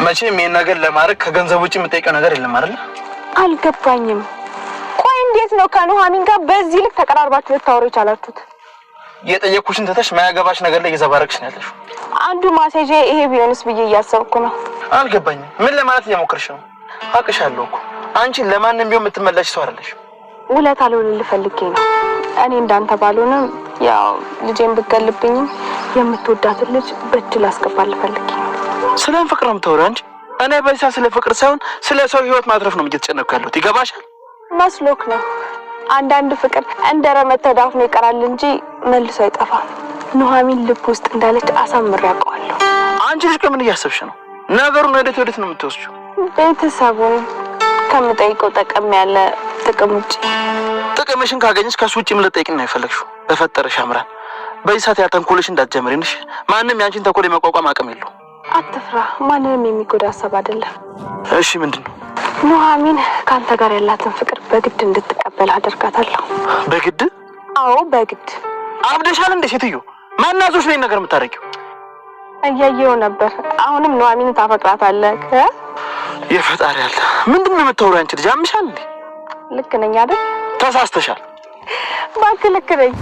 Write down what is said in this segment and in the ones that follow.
መቼም ይሄን ነገር ለማድረግ ከገንዘብ ውጪ የምጠይቀው ነገር የለም አይደል? አልገባኝም። ቆይ እንዴት ነው ከኑሐሚን ጋር በዚህ ልክ ተቀራርባችሁ ልታወሩ የቻላችሁት? የጠየኩሽን ተተሽ ማያገባሽ ነገር ላይ እየዘባረቅሽ ነው ያለሽው። አንዱ ማሴጄ ይሄ ቢሆንስ ብዬ እያሰብኩ ነው። አልገባኝም። ምን ለማለት እየሞከርሽ ነው? አቅሻለሁ እኮ አንቺ ለማንም ቢሆን የምትመለሽ ሰው አይደለሽ። ውለታ ልውልልህ ፈልጌ ነው። እኔ እንዳንተ ባልሆንም ያው ልጄን ብትገልብኝም የምትወዳትን ልጅ በእጅ አስገባልህ ፈልጌ ነው። ስለ ፍቅር ነው የምታወሪው አንቺ? እኔ በዛ ስለ ፍቅር ሳይሆን ስለ ሰው ህይወት ማትረፍ ነው እየተጨነቅኩ ያለሁት። ይገባሻል? መስሎክ ነው። አንዳንድ ፍቅር እንደ ረመት ተዳፍኖ ይቀራል እንጂ መልሶ አይጠፋም። ኑሐሚን ልብ ውስጥ እንዳለች አሳምሬ አውቀዋለሁ። አንቺ ልጅ ከምን እያሰብሽ ነው? ነገሩን ወዴት ነው የምትወስጂው? ቤተሰቡን ከምጠይቀው ጠቀም ያለ ጥቅም ውጪ። ጥቅምሽን ካገኘሽ ከሱ ውጪ ምን ልጠይቅኝ ነው የፈለግሽው? በፈጠረሽ አምራን፣ በዚህ ሰዓት ያተንኮልሽ እንዳትጀምሪንሽ። ማንም ያንቺን ተንኮል የመቋቋም አቅም የለው። አትፍራ። ማንንም የሚጎዳ ሀሳብ አይደለም። እሺ ምንድነው? ኑሐሚን ካንተ ጋር ያላትን ፍቅር በግድ እንድትቀበል አደርጋታለሁ። በግድ? አዎ በግድ። አብደሻል እንደ ሴትዮ? ማናዞሽ ላይ ነገር የምታረጊው? እያየው ነበር። አሁንም ኑሐሚን ታፈቅራታለህ? የፈጣሪ ያለ ምንድነው የምታወሪው አንቺ ልጅ? አምሻል እንዴ? ልክ ነኝ አይደል? ተሳስተሻል። እባክህ ልክ ነኝ።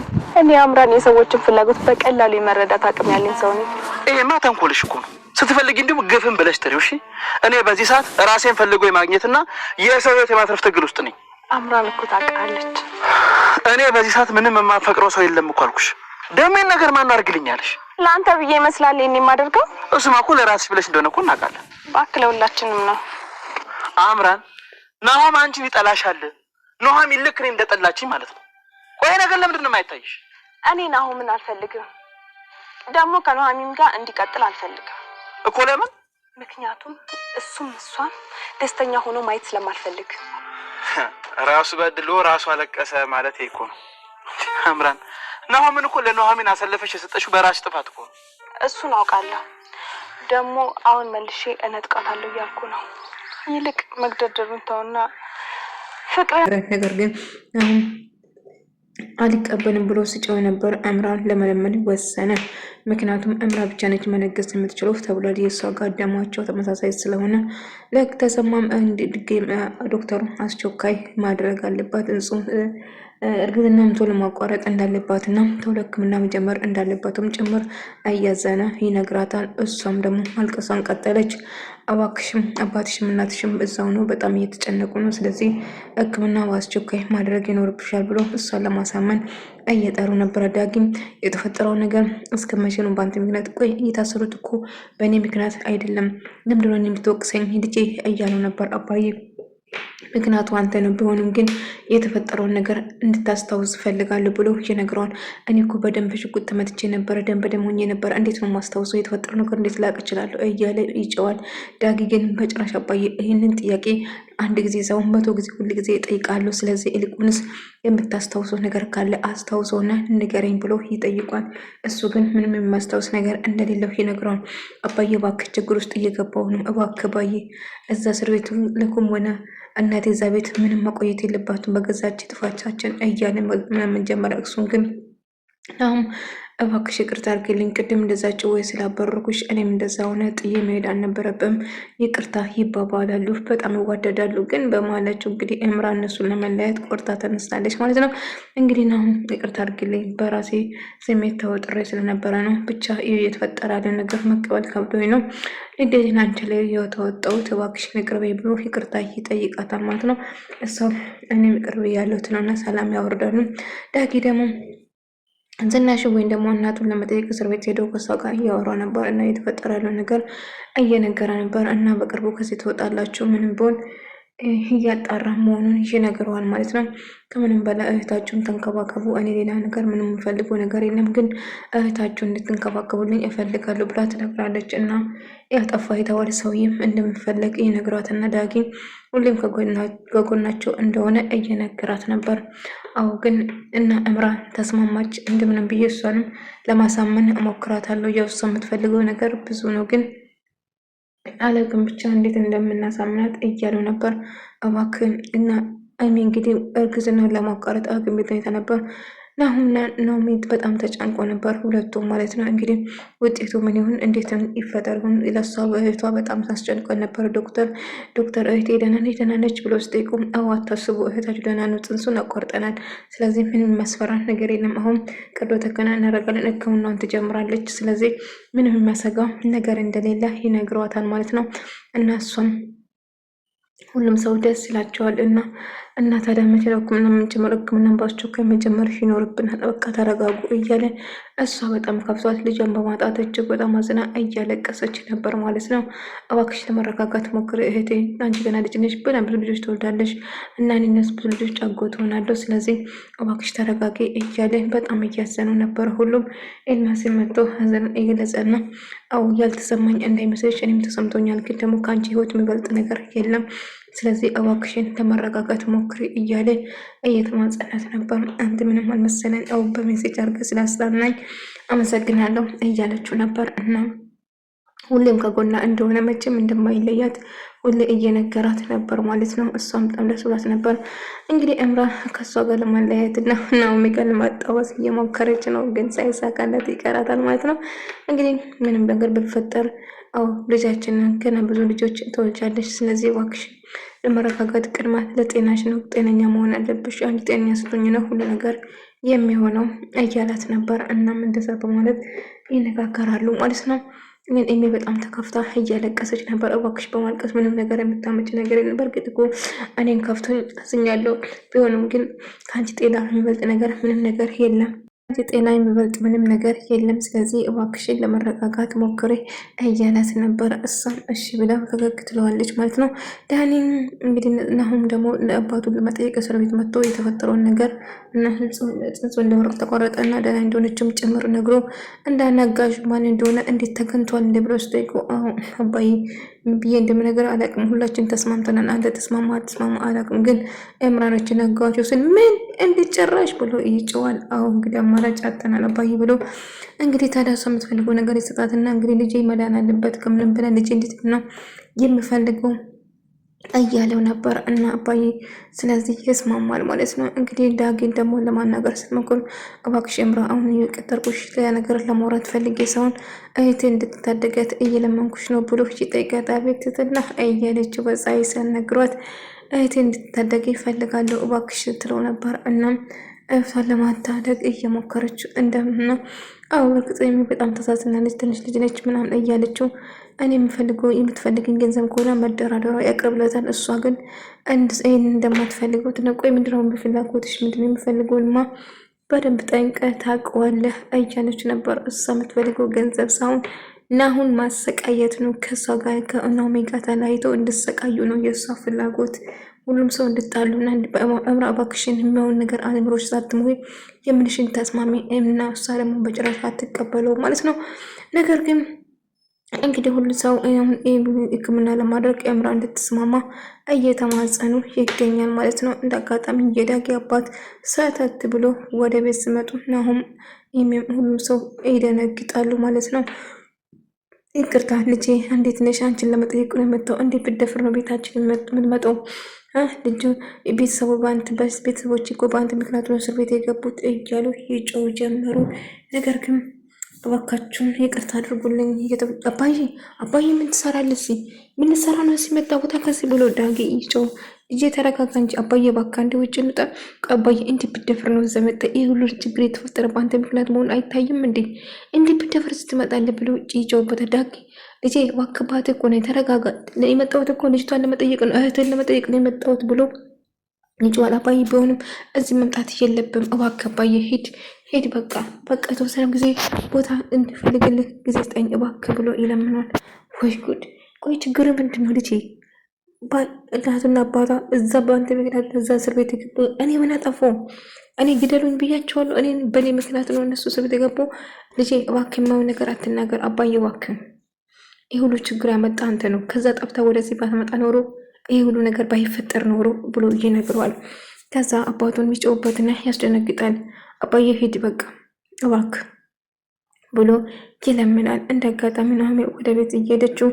እኔ አምራን የሰዎችን ፍላጎት በቀላሉ የመረዳት አቅም ያለኝ ሰው ነኝ። ይሄማ ተንኮልሽ እኮ ነው። ስትፈልጊ እንዲሁ ግፍን ብለሽ ጥሪው። እሺ እኔ በዚህ ሰዓት ራሴን ፈልጎ የማግኘትና የሰው ህይወት የማትረፍ ትግል ውስጥ ነኝ። አምራን እኮ ታውቃለች። እኔ በዚህ ሰዓት ምንም የማፈቅረው ሰው የለም እኮ አልኩሽ። ደሜን ነገር ማን አድርግልኛለሽ? ለአንተ ብዬ ይመስላል እኔ የማደርገው። እሱማ እኮ ለራስሽ ብለሽ እንደሆነ እኮ እናውቃለን። እባክህ ለሁላችንም ነው። አምራን ናሆም አንቺን ይጠላሻል። ኑሐሚን ልክ እኔ እንደጠላችኝ ማለት ነው። ቆይ ነገር ለምንድን ነው የማይታይሽ? እኔ ናሆምን አልፈልግም። ደግሞ ከኑሐሚን ጋር እንዲቀጥል አልፈልግም እኮ። ለምን? ምክንያቱም እሱም እሷም ደስተኛ ሆኖ ማየት ስለማልፈልግ። ራሱ በድሎ ራሱ አለቀሰ ማለት እኮ ነው። አምራን ናሆምን እኮ ለኑሐሚን አሰለፈሽ የሰጠሽው በራስሽ ጥፋት እኮ ነው። እሱን አውቃለሁ። ደግሞ አሁን መልሼ እነጥቃታለሁ እያልኩ ነው። ይልቅ መግደርደሩን ተውና ፍቅር። ነገር ግን አሁን አልቀበልም ብሎ ስጨው ነበር። አምራን ለመለመን ወሰነ። ምክንያቱም አምራ ብቻ ነች መነገስ የምትችለው ተብሏል። የእሷ ጋር ደማቸው ተመሳሳይ ስለሆነ ለተሰማም ዶክተሩ አስቸኳይ ማድረግ አለባት። እርግዝናም ቶሎ ማቋረጥ እንዳለባትና ቶሎ ሕክምና መጀመር እንዳለባትም ጭምር እያዘነ ይነግራታል። እሷም ደግሞ ማልቀሷን ቀጠለች። እባክሽም አባትሽም እናትሽም እዛው ነው፣ በጣም እየተጨነቁ ነው። ስለዚህ ሕክምና በአስቸኳይ ማድረግ ይኖርብሻል ብሎ እሷን ለማሳመን እየጠሩ ነበረ። ዳጊም የተፈጠረው ነገር እስከ መቼ ነው በአንተ ምክንያት? ቆይ እየታሰሩት እኮ በእኔ ምክንያት አይደለም፣ ለምንድን ነው የምትወቅሰኝ ልጄ እያለው ነበር አባዬ። ምክንያቱ አንተ ነው። ቢሆንም ግን የተፈጠረውን ነገር እንድታስታውስ ፈልጋለሁ ብሎ ይነግረዋል። እኔ እኮ በደንብ ሽጉጥ ተመትቼ ነበረ፣ ደም በደም ሆኜ ነበረ። እንዴት ነው ማስታውሰው? የተፈጠረው ነገር እንዴት ላቅ እችላለሁ? እያለ ይጨዋል። ዳጊ ግን በጭራሽ አባዬ ይህንን ጥያቄ አንድ ጊዜ ሳይሆን 100 ጊዜ ሁል ጊዜ እጠይቃለሁ። ስለዚህ ይልቁንስ የምታስታውሰው ነገር ካለ አስታውሰውና ንገረኝ ብሎ ይጠይቋል። እሱ ግን ምንም የማስታውስ ነገር እንደሌለው ይነግረዋል። አባዬ እባክህ ችግር ውስጥ እየገባው ነው፣ እባክህ አባዬ እዛ እስር ቤቱ ልኩም ሆነ እናቴ እዛ ቤት ምንም መቆየት የለባትም በገዛች ጥፋቻችን እያለ ምናምን ጀመረ። እሱን ግን አሁን እባክሽ ይቅርታ አድርግልኝ፣ ቅድም እንደዛ ጭዌ ስላበረኩሽ እኔም እንደዛ ሆነ ጥዬ መሄድ አልነበረብም፣ ይቅርታ ይባባላሉ። በጣም ይዋደዳሉ። ግን በማላቸው እንግዲህ እምራ እነሱን ለመለያየት ቆርጣ ተነስታለች ማለት ነው። እንግዲህ አሁን ይቅርታ አድርግልኝ፣ በራሴ ስሜት ተወጥሬ ስለነበረ ነው። ብቻ የተፈጠረ ያለ ነገር መቀበል ከብዶኝ ነው እንዴት አንቺ ላይ የተወጣሁት፣ እባክሽን ይቅር በይ ብሎ ይቅርታ ይጠይቃታል ማለት ነው። እሷም እኔም ይቅር ብያለሁ ትለውና ሰላም ያወርዳሉ። ዳጊ ደግሞ ዝናሽ ወይም ደግሞ እናቱን ለመጠየቅ እስር ቤት ሄደው ከሷ ጋር እያወራ ነበር እና የተፈጠረ ያለው ነገር እየነገረ ነበር እና በቅርቡ ከዚህ ትወጣላችሁ ምንም ቢሆን እያጣራ መሆኑን ይነግረዋል ማለት ነው። ከምንም በላይ እህታችሁን ተንከባከቡ፣ እኔ ሌላ ነገር ምንም የምፈልገው ነገር የለም፣ ግን እህታችሁን እንድትንከባከቡልኝ እፈልጋለሁ ብላ ትነግራለች። እና ያጠፋ የተባለ ሰውዬም እንደምፈለግ ይነግራትና ዳጊ ሁሌም ከጎናቸው እንደሆነ እየነገራት ነበር። አዎ ግን እና እምራ ተስማማች። እንደምንም ብዬ እሷንም ለማሳመን እሞክራታለሁ። ያው እሷ የምትፈልገው ነገር ብዙ ነው ግን አለግን ብቻ እንዴት እንደምናሳምናት እያሉ ነበር። እባክህን እና እኔ እንግዲህ እርግዝናውን ለማቋረጥ ሐኪም ቤት ነበር ናሁምና ናኦሚ በጣም ተጨንቆ ነበር፣ ሁለቱም ማለት ነው። እንግዲህ ውጤቱ ምን ይሁን እንዴት ይፈጠር ይሁን ለሷ እህቷ በጣም ታስጨንቀን ነበር። ዶክተር እህቴ ደህና ነች ብሎ ስጠይቁም አዎ አታስቡ እህታችሁ ደህና ነው፣ ጽንሱን አቋርጠናል። ስለዚህ ምንም የሚያስፈራ ነገር የለም። አሁን ቀዶ ጥገና እናደርጋለን፣ ሕክምናውን ትጀምራለች። ስለዚህ ምንም የሚያሰጋ ነገር እንደሌለ ይነግሯታል ማለት ነው። እና እሷም ሁሉም ሰው ደስ ይላቸዋል እና ታዲያ መቼ ነው ሕክምና በአስቸኳይ መጀመር ይኖርብናል፣ በቃ ተረጋጉ እያለ እሷ በጣም ከፍቷት ልጇን በማጣት እጅግ በጣም አዝና እያለቀሰች ነበር ማለት ነው። እባክሽ ለመረጋጋት ሞክሪ እህቴ፣ አንቺ ገና ልጅ ነሽ፣ በጣም ብዙ ልጆች ትወልዳለሽ እና እኔስ ብዙ ልጆች አጎት ሆናለሁ፣ ስለዚህ እባክሽ ተረጋጊ እያለ በጣም እያዘኑ ነበር። ሁሉም ኤልማስን መጥቶ ሀዘን እየገለጸና አው ያልተሰማኝ እንዳይመስልሽ እኔም ተሰምቶኛል፣ ግን ደግሞ ከአንቺ ህይወት የሚበልጥ ነገር የለም፣ ስለዚህ እባክሽን ለመረጋጋት ሞክሪ እያለ እየተማጸናት ነበር። አንተ ምንም አልመሰለን፣ አው በሜሴጅ አድርገህ ስላስላናኝ አመሰግናለሁ እያለችው ነበር። እና ሁሌም ከጎና እንደሆነ መቼም እንደማይለያት ሁሌ እየነገራት ነበር ማለት ነው። እሷም በጣም ደስ ብሏት ነበር። እንግዲህ እምራ ከእሷ ጋር ለማለያየት እና ናኦሚ ጋር ለማጣወስ እየሞከረች ነው፣ ግን ሳይሳካለት ይቀራታል ማለት ነው። እንግዲህ ምንም ነገር ቢፈጠር አው ልጃችንን ገና ብዙ ልጆች ተወልጃለሽ፣ ስለዚህ እባክሽ ለመረጋጋት ቅድማ ለጤናሽ ነው፣ ጤነኛ መሆን አለብሽ፣ አንቺ ጤነኛ ስትሆኚ ነው ሁሉ ነገር የሚሆነው እያላት ነበር። እናም እንደዛ በማለት ይነጋገራሉ ማለት ነው። ግን ኤሚ በጣም ተከፍታ እያለቀሰች ነበር። እባክሽ በማልቀስ ምንም ነገር የምታመጭ ነገር የለም። በእርግጥ እኮ እኔን ከፍቶኝ አዝኛለሁ፣ ቢሆንም ግን ከአንቺ ጤና የሚበልጥ ነገር ምንም ነገር የለም፣ ጤና የሚበልጥ ምንም ነገር የለም። ስለዚህ እባክሽን ለመረጋጋት ሞክሬ እያላት ነበር። እሷም እሺ ብላ ፈገግ ትለዋለች ማለት ነው። ዳኒም እንግዲህ ናሁም ደግሞ ለአባቱን ለመጠየቅ እስር ቤት መጥቶ የተፈጠረውን ነገር እና ጽንሱ እንደወረቅ ተቆረጠ እና ደህና እንደሆነችም ጭምር ነግሮ እንዳናጋዥ ማን እንደሆነ እንዴት ተገኝቷል እንደ ብሎ ስጠይቁ አባዬ ብዬ እንደምነገር አላውቅም፣ ሁላችን ተስማምተናል፣ አንተ ተስማማ አትስማማ አላውቅም፣ ግን ኤምራኖች ነገዋቸው ስል ምን እንድጨራሽ ብሎ ይጨዋል። አሁ እንግዲህ አማራጭ አጥተናል አባዬ ብሎ እንግዲህ ታዲያ እሷ የምትፈልገው ነገር ይሰጣትና እንግዲህ ልጄ መዳን አለበት ከምንም ብለን ልጄ እንዴት ነው የሚፈልገው እያለው ነበር እና አባዬ ስለዚህ ይስማማል ማለት ነው። እንግዲህ ዳጊን ደግሞ ለማናገር ስትሞክር እባክሽ እምራ አሁን የቀጠርኩሽ ነገር ለማውራት ፈልጌ ሳይሆን እህቴ እንድትታደገት እየለመንኩሽ ነው ብሎ ይጠይቃት። አቤት ትትና እያለችው በፀሐይ ሲያናግሯት እህቴ እንድትታደገ ይፈልጋለሁ እባክሽ ትለው ነበር። እናም እህቷን ለማታደግ እየሞከረች እንደምነው አው እርግጥ በጣም ተሳዝናለች፣ ትንሽ ልጅ ነች ምናምን እያለችው እኔ የምትፈልግኝ ገንዘብ ከሆነ መደራደሯ ያቀርብለታል። እሷ ግን ይህን እንደማትፈልገው ትነቆይ ምንድነው ፍላጎትሽ ምንድነው የሚፈልገውማ በደንብ ጠንቀህ ታውቀዋለህ እያለች ነበር። እሷ የምትፈልገው ገንዘብ ሳይሆን ናሁን ማሰቃየት ነው። ከሷ ጋር ከናኦሚ ጋር ተለያይተው እንድሰቃዩ ነው የእሷ ፍላጎት። ሁሉም ሰው እንድጣሉና እምራ እባክሽን የሚሆን ነገር አእምሮሽ ሳትሞ የምንሽን ተስማሚ እና እሷ ደግሞ በጭራሽ አትቀበለው ማለት ነው። ነገር ግን እንግዲህ ሁሉ ሰው ሕክምና ለማድረግ እምራ እንድትስማማ እየተማጸኑ ይገኛል ማለት ነው። እንደ አጋጣሚ የዳጊ አባት ሰተት ብሎ ወደ ቤት ሲመጡ ናሁም ሁሉም ሰው ይደነግጣሉ ማለት ነው። ይቅርታ ልጄ እንዴት ነሽ? አንቺን ለመጠየቅ ነው የመጣው። እንዴት ብትደፍር ነው ቤታችን የምትመጣው? ልጁ ቤተሰቦች እኮ በአንተ ምክንያት ነው እስር ቤት የገቡት እያሉ ይጮው ጀመሩ። ነገር ግን እባካችሁን ይቅርታ አድርጉልኝ። አባዬ ምን ትሰራለህ? ምን ልትሰራ ነው ሲመጣ ቦታ ከዚህ ብሎ ዳጊ ይጮው። ልጄ ተረጋጋ እንጂ አባዬ እባክህ አንዴ ውጭ እንውጣ። አባዬ እንዴት ብትደፍር ነው እዛ መጣ? ይህ ሁሉ ችግር የተፈጠረ በአንተ ምክንያት መሆን አይታይም እንዴ? እንዴት ብትደፍር ስትመጣለህ ብሎ ይጮውበት። ዳጊ ልጄ እባክህ እኮ ነው ተረጋጋ። የመጣሁት እኮ ልጅቷን ለመጠየቅ ነው፣ እህትን ለመጠየቅ ነው የመጣሁት ብሎ ይጮዋል። አባዬ ቢሆንም እዚህ መምጣት የለብም እባክህ አባዬ ሂድ በቃ የተወሰነ ጊዜ ቦታ እንድፈልግልህ ጊዜ ስጠኝ እባክህ ብሎ ይለምናል። ወይ ጉድ! ቆይ ችግር ምንድን ነው ልጄ? እናቱና አባቷ እዛ በአንተ ምክንያት እዛ እስር ቤት የገቡ እኔ ምን አጠፋሁ? እኔ ግደሉኝ ብያቸዋለሁ። በእኔ ምክንያት ነው እነሱ እስር ቤት የገቡ። ልጄ እባክህ የማይሆን ነገር አትናገር አባዬ እባክህ። ይህ ሁሉ ችግር ያመጣ አንተ ነው። ከዛ ጠፍታ ወደዚህ ባትመጣ ኖሮ ይህ ሁሉ ነገር ባይፈጠር ኖሮ ብሎ ይነግረዋል። ከዛ አባቱን የሚጮውበትና ያስደነግጣል። አባዬ ሂድ በቃ እባክህ ብሎ ይለምናል። እንደ አጋጣሚ ናሆሜ ወደ ቤት እየሄደችው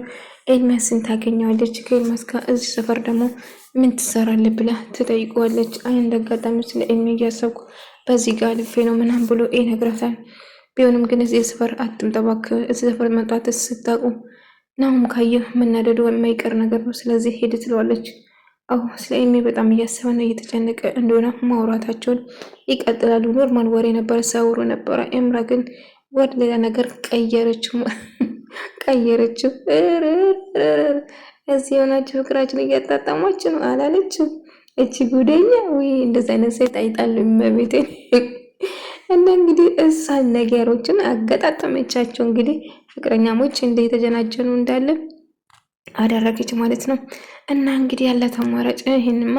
ኤልማስን ታገኘዋለች። ከኤልማስ ጋር እዚህ ሰፈር ደግሞ ምን ትሰራለህ ብላ ትጠይቀዋለች። እንደ አጋጣሚ ስለ ኤልሚ እያሰብኩ በዚህ ጋር ልፌ ነው ምናምን ብሎ ይነግራታል። ቢሆንም ግን እዚህ ሰፈር አትምጠባክ፣ እዚህ ሰፈር መምጣት ስታቁ ናሁም ካየ መናደዱ የማይቀር ነገር ነው። ስለዚህ ሄድ ትለዋለች። አሁ ስለ ኤሚ በጣም እያሰበና እየተጨነቀ እንደሆነ ማውራታቸውን ይቀጥላሉ። ኖርማል ወሬ ነበረ ሲያወሩ ነበረ። ኤምራ ግን ወደ ሌላ ነገር ቀየረችው። እዚህ የሆናችሁ ፍቅራችን እያጣጣማችሁ ነው አላለችው? እቺ ጉደኛ ወይ እንደዚህ አይነት ሴት አይጣልም መቤቴ። እና እንግዲህ እሳን ነገሮችን አገጣጠመቻቸው። እንግዲህ ፍቅረኛሞች እንደ የተጀናጀኑ እንዳለ አደረገች ማለት ነው። እና እንግዲህ ያላት አማራጭ ይህንማ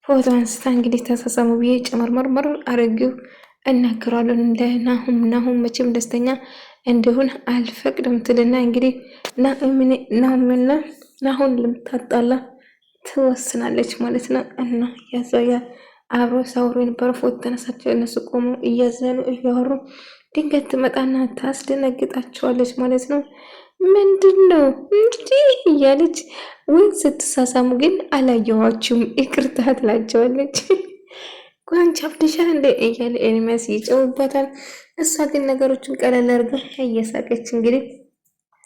ፎቶ አንስታ እንግዲህ ተሳሳሙ ብዬ ጨመርመርመር አረጊው እናገራለን እንደ ናሁም መቼም ደስተኛ እንደሆን አልፈቅድም ትልና እንግዲህ ናሁምና ናሁን ልምታጣላ ትወስናለች ማለት ነው። እና ያዛያ አብሮ ሳውሮ የነበረ ፎቶ ተነሳቸው። እነሱ ቆሞ እያዘኑ እያወሩ ድንገት ትመጣና ታስደነግጣቸዋለች ማለት ነው። ምንድን ነው እንዲህ እያለች ወይ ስትሳሳሙ ግን አላየዋችሁም ይቅርታ ትላቸዋለች። ጓንቻ አብደሻል እንደ እያለ ኤርሚያስ ይጨውባታል። እሷ ግን ነገሮችን ቀለል አድርጋ እየሳቀች እንግዲህ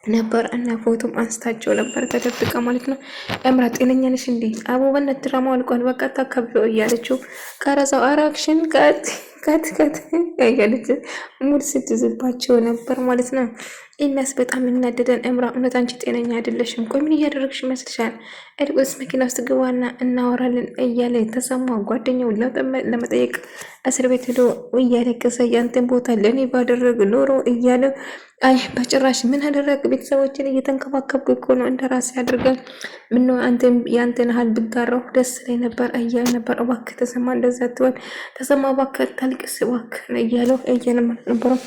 ነበር እና ፎቶም አንስታቸው ነበር ተደብቃ ማለት ነው። እምራ ጤነኛ ነሽ እንዴ? አቡበነት ድራማው አልቋል፣ በቃ ታከብረው እያለችው ቀረጻው አራክሽን ከት እያለች ሙድ ስትይዝባቸው ነበር ማለት ነው። ኤርሚያስ በጣም እናደደን። እምራ እውነት አንቺ ጤነኛ አይደለሽም፣ ቆይ ምን እያደረግሽ ይመስልሻል? እርቁስ መኪና ውስጥ ግባና እናወራለን እያለ ተሰማ ጓደኛው ለመጠየቅ እስር ቤት ሄዶ እያለቀሰ ያንተን ቦታ ለእኔ ባደረግ ኖሮ እያለ አይ በጭራሽ ምን አደረግ፣ ቤተሰቦችን እየተንከባከብኩ እኮ ነው እንደራሴ አድርገን ምነው አንተን ያንተን ሀል ብጋራው ደስ ላይ ነበር እያለ ነበር። እባክህ ተሰማ እንደዛ ትበል፣ ተሰማ እባክህ ታልቅስ እባክህ እያለው እያለ ነበረው።